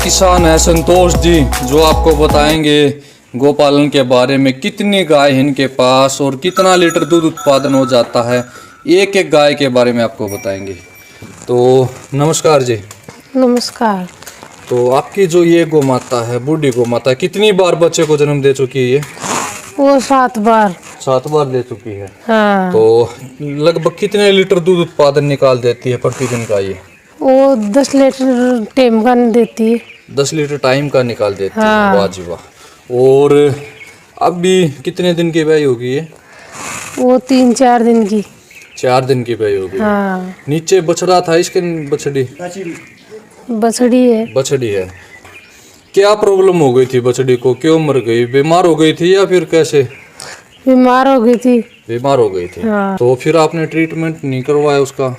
किसान है संतोष जी, जो आपको बताएंगे गोपालन के बारे में। कितनी गाय है इनके पास और कितना लीटर दूध उत्पादन हो जाता है, एक एक गाय के बारे में आपको बताएंगे। तो नमस्कार जी। नमस्कार। तो आपकी जो ये गौ माता है, बूढ़ी गौ माता, कितनी बार बच्चे को जन्म दे चुकी है? वो 7 बार। 7 बार दे चुकी है। हाँ। तो लगभग कितने लीटर दूध उत्पादन निकाल देती है प्रतिदिन का ये? वो 10 लीटर टाइम का देती है। 10 लीटर टाइम का निकाल देती हाँ। है। वाह जी वाह। और अब भी कितने दिन की ब्याई होगी ये? वो 3-4 दिन की। 4 दिन की ब्याई होगी। हाँ। नीचे बछड़ा था इसके? बछड़ी बछड़ी है। बछड़ी है। क्या प्रॉब्लम हो गई थी बछड़ी को, क्यों मर गई? बीमार हो गई थी या फिर कैसे? बीमार हो गई थी। बीमार हो गई थी। हाँ। तो फिर आपने ट्रीटमेंट नहीं करवाया उसका?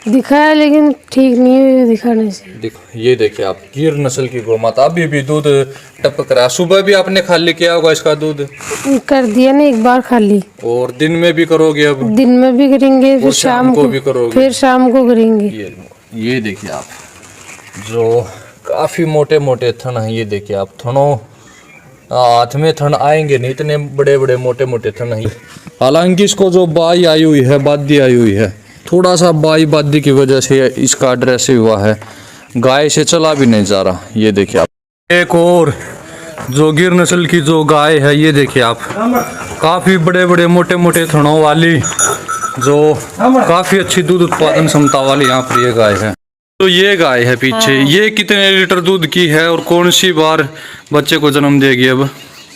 दिखाया लेकिन ठीक नहीं हुई दिखाने से। देखो ये देखिए आप, गिर नस्ल की गौ माता, अभी भी दूध टपक रहा। सुबह भी आपने खाली किया होगा इसका दूध? कर दिया ना एक बार खाली। और दिन में भी करोगे? अब दिन में भी करेंगे, फिर शाम को भी करोगे? फिर शाम को करेंगे। ये देखिए आप, जो काफी मोटे मोटे थन है। ये देखिए आप, थनों हाथ में थन आएंगे नहीं, इतने बड़े बड़े मोटे मोटे थन है। हालांकि इसको जो बाई आई हुई है, बादी आई हुई है, थोड़ा सा बाई बादी की वजह से इसका एड्रेस हुआ है, गाय से चला भी नहीं जा रहा। ये देखिए आप, एक और जो गिर नस्ल की जो गाय है, ये देखिए आप, काफी बड़े बड़े मोटे मोटे थनों वाली, जो काफी अच्छी दूध उत्पादन क्षमता वाली यहाँ पर ये गाय है। तो ये गाय है पीछे। हाँ। ये कितने लीटर दूध की है और कौन सी बार बच्चे को जन्म देगी अब?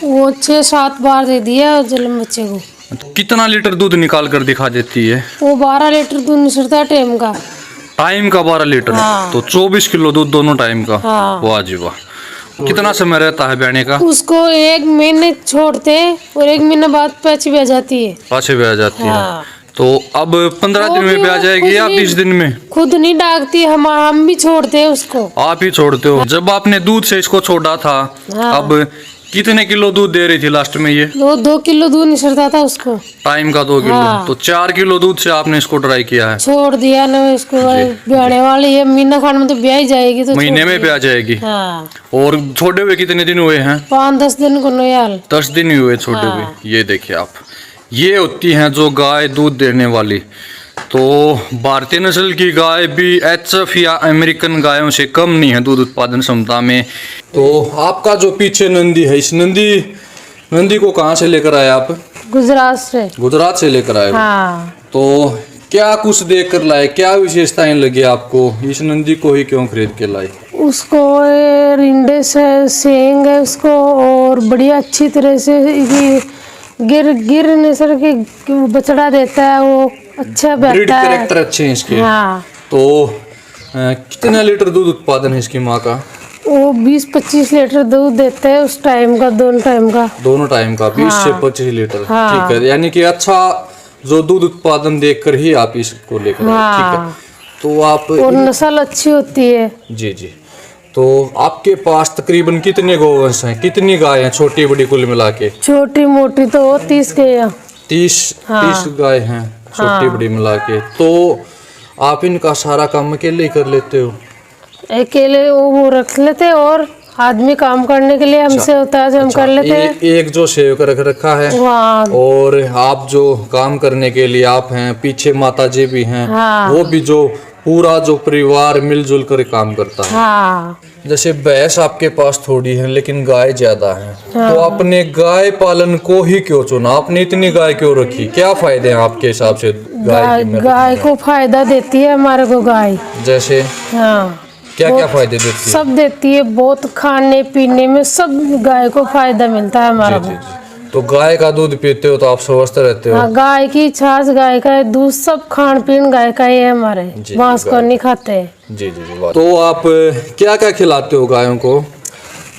वो 6-7 बार दे दिया जन्म बच्चे को। तो कितना लीटर दूध निकाल कर दिखा देती है? वो 12 लीटर दूध निकलता है टाइम का। टाइम का 12 लीटर। हाँ। तो 24 किलो दूध दोनों टाइम का। हाँ। वाह जी वाह। कितना समय रहता है ब्याने का? उसको 1 महीने छोड़ते और 1 महीने बाद पाछी ब्याह जाती है। पाछे ब्याह जाती हाँ। है। तो अब 15 दिन में ब्याह जाएगी या 20 दिन में? खुद नहीं डाकती, हम भी छोड़ते हैं उसको। आप ही छोड़ते हो? जब आपने दूध से इसको छोड़ा था, हाँ। अब कितने किलो दूध दे रही थी लास्ट में ये? 2 किलो दूध निकलता था उसको। टाइम का 2 किलो। हाँ। तो 4 किलो दूध से आपने इसको ट्राई किया है? छोड़ दिया ना इसको। ब्याने वाली है, मीना खान में तो ब्याह जाएगी, तो महीने में ब्याह जाएगी। हाँ। और छोड़े हुए कितने दिन हुए हैं? 5-10 दिन को नयाल। 10 दिन ही हुए छोड़े हुए। हाँ। ये देखिए आप, ये होती हैं जो गाय दूध देने वाली। तो भारतीय नस्ल की गाय भी एचएफ या अमेरिकन गायों से कम नहीं है दूध उत्पादन क्षमता में। तो आपका जो पीछे नंदी है, इस नंदी को कहाँ से लेकर आए आप? गुजरात से। गुजरात से लेकर आए? हाँ। तो क्या कुछ देख कर लाए, क्या विशेषताएं लगी आपको? इस नंदी को ही क्यों खरीद के लाए? उसको रिंडे से सेंग है उसको, और बढ़िया अच्छी तरह से गिर नस्ल की बछड़ा देता है, वो अच्छा बैठता है। कैरेक्टर अच्छे हैं इसके। हाँ। तो कितना लीटर दूध उत्पादन है इसकी माँ का? वो 20-25 लीटर दूध देते हैं उस टाइम का, दोनों टाइम का 20 से 25 लीटर। हाँ। ठीक है, यानी कि अच्छा जो दूध उत्पादन देखकर ही आप इसको लेकर आए। ठीक है। तो आप, और नस्ल अच्छी होती है। जी जी। तो आपके पास तकरीबन कितने गोवंश हैं, कितनी गाय हैं छोटी बड़ी कुल मिला के? छोटी मोटी तो 30 के हैं। 30 गाय हैं छोटी बड़ी मिला के। तो आप इनका सारा काम अकेले ही कर लेते हो? अकेले वो रख लेते, और आदमी काम करने के लिए हमसे होता है जो हम कर लेते हैं। एक जो सेवक रख रखा है, और आप जो काम करने के लिए आप हैं, पीछे माता जी भी हैं। हाँ। वो भी जो पूरा जो परिवार मिलजुल कर काम करता है। हाँ। जैसे भैंस आपके पास थोड़ी है लेकिन गाय ज्यादा है। हाँ। तो आपने गाय पालन को ही क्यों चुना? आपने इतनी गाय क्यों रखी? क्या फायदे हैं आपके हिसाब से गाय को फायदा देती है हमारे को गाय। जैसे? हाँ। क्या क्या फायदे देती है? सब देती है, बहुत खाने पीने में सब गाय को फायदा मिलता है हमारा को। तो गाय का दूध पीते हो तो आप स्वस्थ रहते हो? हाँ, गाय की छाछ, गाय का दूध, सब खान पीन गाय का ही है हमारे। मांस को नहीं खाते। जी जी जी। तो आप क्या क्या खिलाते हो गायों को?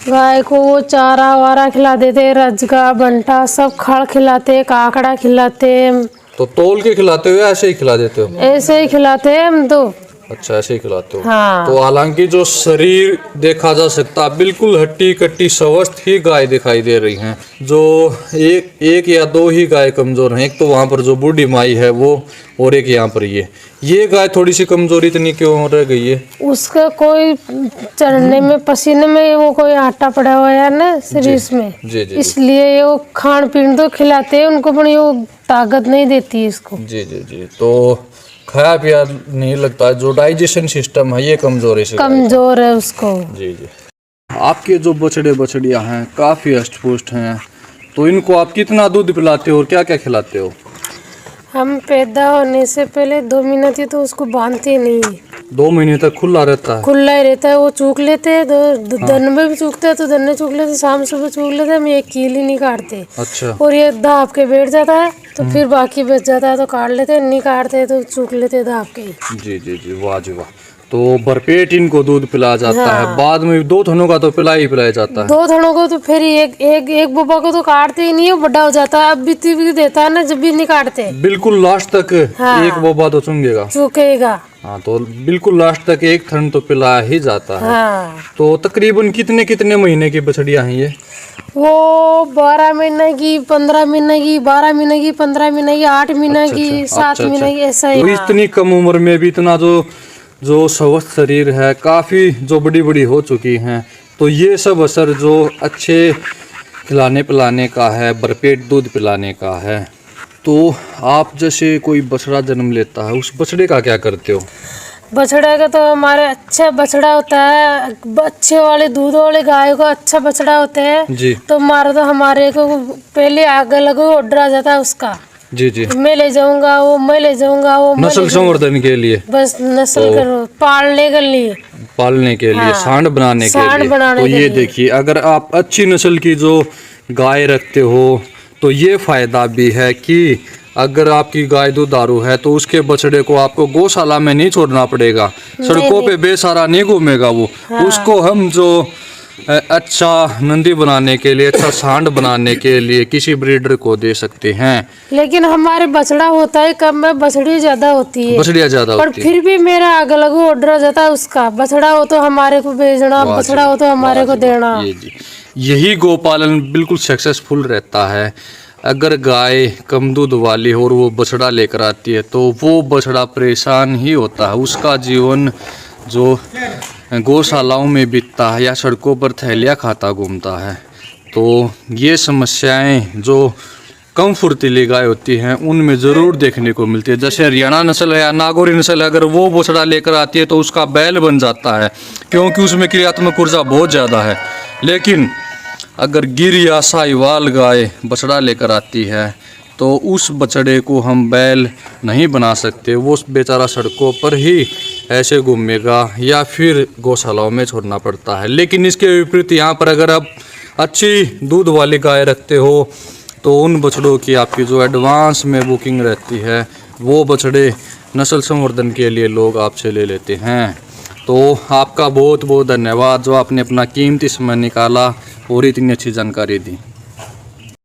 गाय को वो चारा वारा खिला देते, रजका बंटा सब खड़ खिलाते, काकड़ा खिलाते, तो तौल के खिलाते हो या ऐसे ही खिला देते हो? ऐसे ही खिलाते हैं हम तो। अच्छा, ऐसे ही खिलाते हो। हाँ। तो हालांकि जो शरीर देखा जा सकता, बिल्कुल हट्टी कट्टी स्वस्थ ही गाय दिखाई दे रही हैं। जो एक या दो ही गाय कमजोर हैं, एक तो वहां पर जो बूढ़ी माई है वो, और एक यहाँ पर ये गाय थोड़ी सी कमजोर इतनी क्यों रह गई है? उसका कोई चढ़ने में पसीने में वो कोई आटा पड़ा हुआ है ना शरीर में, जी जी इसलिए वो खान पीन तो खिलाते हैं उनको, पर वो ताकत नहीं देती है इसको। जी जी जी। तो खाया पिया नहीं लगता, जो डाइजेशन सिस्टम है ये कमजोर है, कमजोर है उसको। जी जी। आपके जो बछड़े बछड़ियाँ हैं काफ़ी हष्ट-पुष्ट हैं, तो इनको आप कितना दूध पिलाते हो और क्या क्या खिलाते हो? हम पैदा होने से पहले 2 महीने थी तो उसको बांधते नहीं, 2 महीने तक खुला रहता है? खुला ही रहता है। वो चूक लेते हैं, दिन में भी चूकते हैं तो दिन में चूक लेते, शाम सुबह चूक लेते, हम एक कील ही नहीं काटते। अच्छा। और ये दाब के बैठ जाता है तो फिर बाकी बच जाता है तो काट लेते हैं, नहीं काटते तो चूक लेते दाब के। जी जी जी, वाह जी वाह। तो भरपेट इनको दूध पिलाया जाता है, बाद में 2 थनों का तो पिलाया जाता है। 2 थनों को तो फिर एक बुब्बा को तो काटते ही नहीं है, बड़ा हो जाता है, अब भी देता है ना, जब भी नहीं काटते। बिल्कुल लास्ट तक एक बोबा तो चुंगेगा, चूकेगा। हाँ, तो बिल्कुल लास्ट तक एक थन तो पिलाया ही जाता है। हाँ। तो तकरीबन कितने कितने महीने की बछड़ियाँ हैं ये? वो 12 महीने की, 15 महीने की, 12 महीने की, 15 महीने की, 8 महीने की, 7 महीने की, ऐसा ही। तो इतनी कम उम्र में भी इतना जो स्वस्थ शरीर है, काफ़ी जो बड़ी बड़ी हो चुकी हैं, तो ये सब असर जो अच्छे खिलाने पिलाने का है, भरपेट दूध पिलाने का है। तो आप जैसे कोई बछड़ा जन्म लेता है, उस बछड़े का क्या करते हो? बछड़ा का तो हमारे अच्छा बछड़ा होता है, अच्छे वाले दूध वाले गाय को अच्छा बछड़ा होता है जी। तो हमारे को पहले आगे लगो ऑर्डर आ जाता है उसका। जी जी। मैं ले जाऊंगा वो नस्ल संवर्धन के लिए, बस नस्ल करो, पालने के लिए, सांड बनाने के लिए। तो ये देखिए, अगर आप अच्छी नस्ल की जो गाय रखते हो तो ये फायदा भी है कि अगर आपकी गाय दुधारू है तो उसके बछड़े को आपको गौशाला में नहीं छोड़ना पड़ेगा, सड़कों पे बेसहारा नहीं घूमेगा वो। उसको हम जो अच्छा नंदी बनाने के लिए, अच्छा सांड बनाने के लिए किसी ब्रीडर को दे सकते हैं। लेकिन हमारे बछड़ा होता है कम में, बछड़ी ज्यादा होती है, बछड़ियाँ ज्यादा पर होती है। फिर भी मेरा आगे लगो ऑर्डर आ जाता है उसका। बछड़ा हो तो हमारे को भेजना, बछड़ा हो तो हमारे को देना। यही गोपालन बिल्कुल सक्सेसफुल रहता है। अगर गाय कम दूध वाली हो और वो बछड़ा लेकर आती है तो वो बछड़ा परेशान ही होता है, उसका जीवन जो गौशालाओं में बीतता है या सड़कों पर थैलियाँ खाता घूमता है। तो ये समस्याएं जो कम फुर्तीली गाय होती हैं उनमें ज़रूर देखने को मिलती है। जैसे हरियाणा नस्ल है या नागौरी नस्ल है, अगर वो बछड़ा लेकर आती है तो उसका बैल बन जाता है, क्योंकि उसमें क्रियात्मक ऊर्जा बहुत ज़्यादा है। लेकिन अगर गिर या साहिवाल गाय बछड़ा लेकर आती है तो उस बछड़े को हम बैल नहीं बना सकते, वो बेचारा सड़कों पर ही ऐसे घूमेगा या फिर गौशालाओं में छोड़ना पड़ता है। लेकिन इसके विपरीत यहाँ पर अगर आप अच्छी दूध वाली गाय रखते हो तो उन बछड़ों की आपकी जो एडवांस में बुकिंग रहती है, वो बछड़े नस्ल संवर्धन के लिए लोग आपसे ले लेते हैं। तो आपका बहुत बहुत धन्यवाद जो आपने अपना कीमती समय निकाला और इतनी अच्छी जानकारी दी।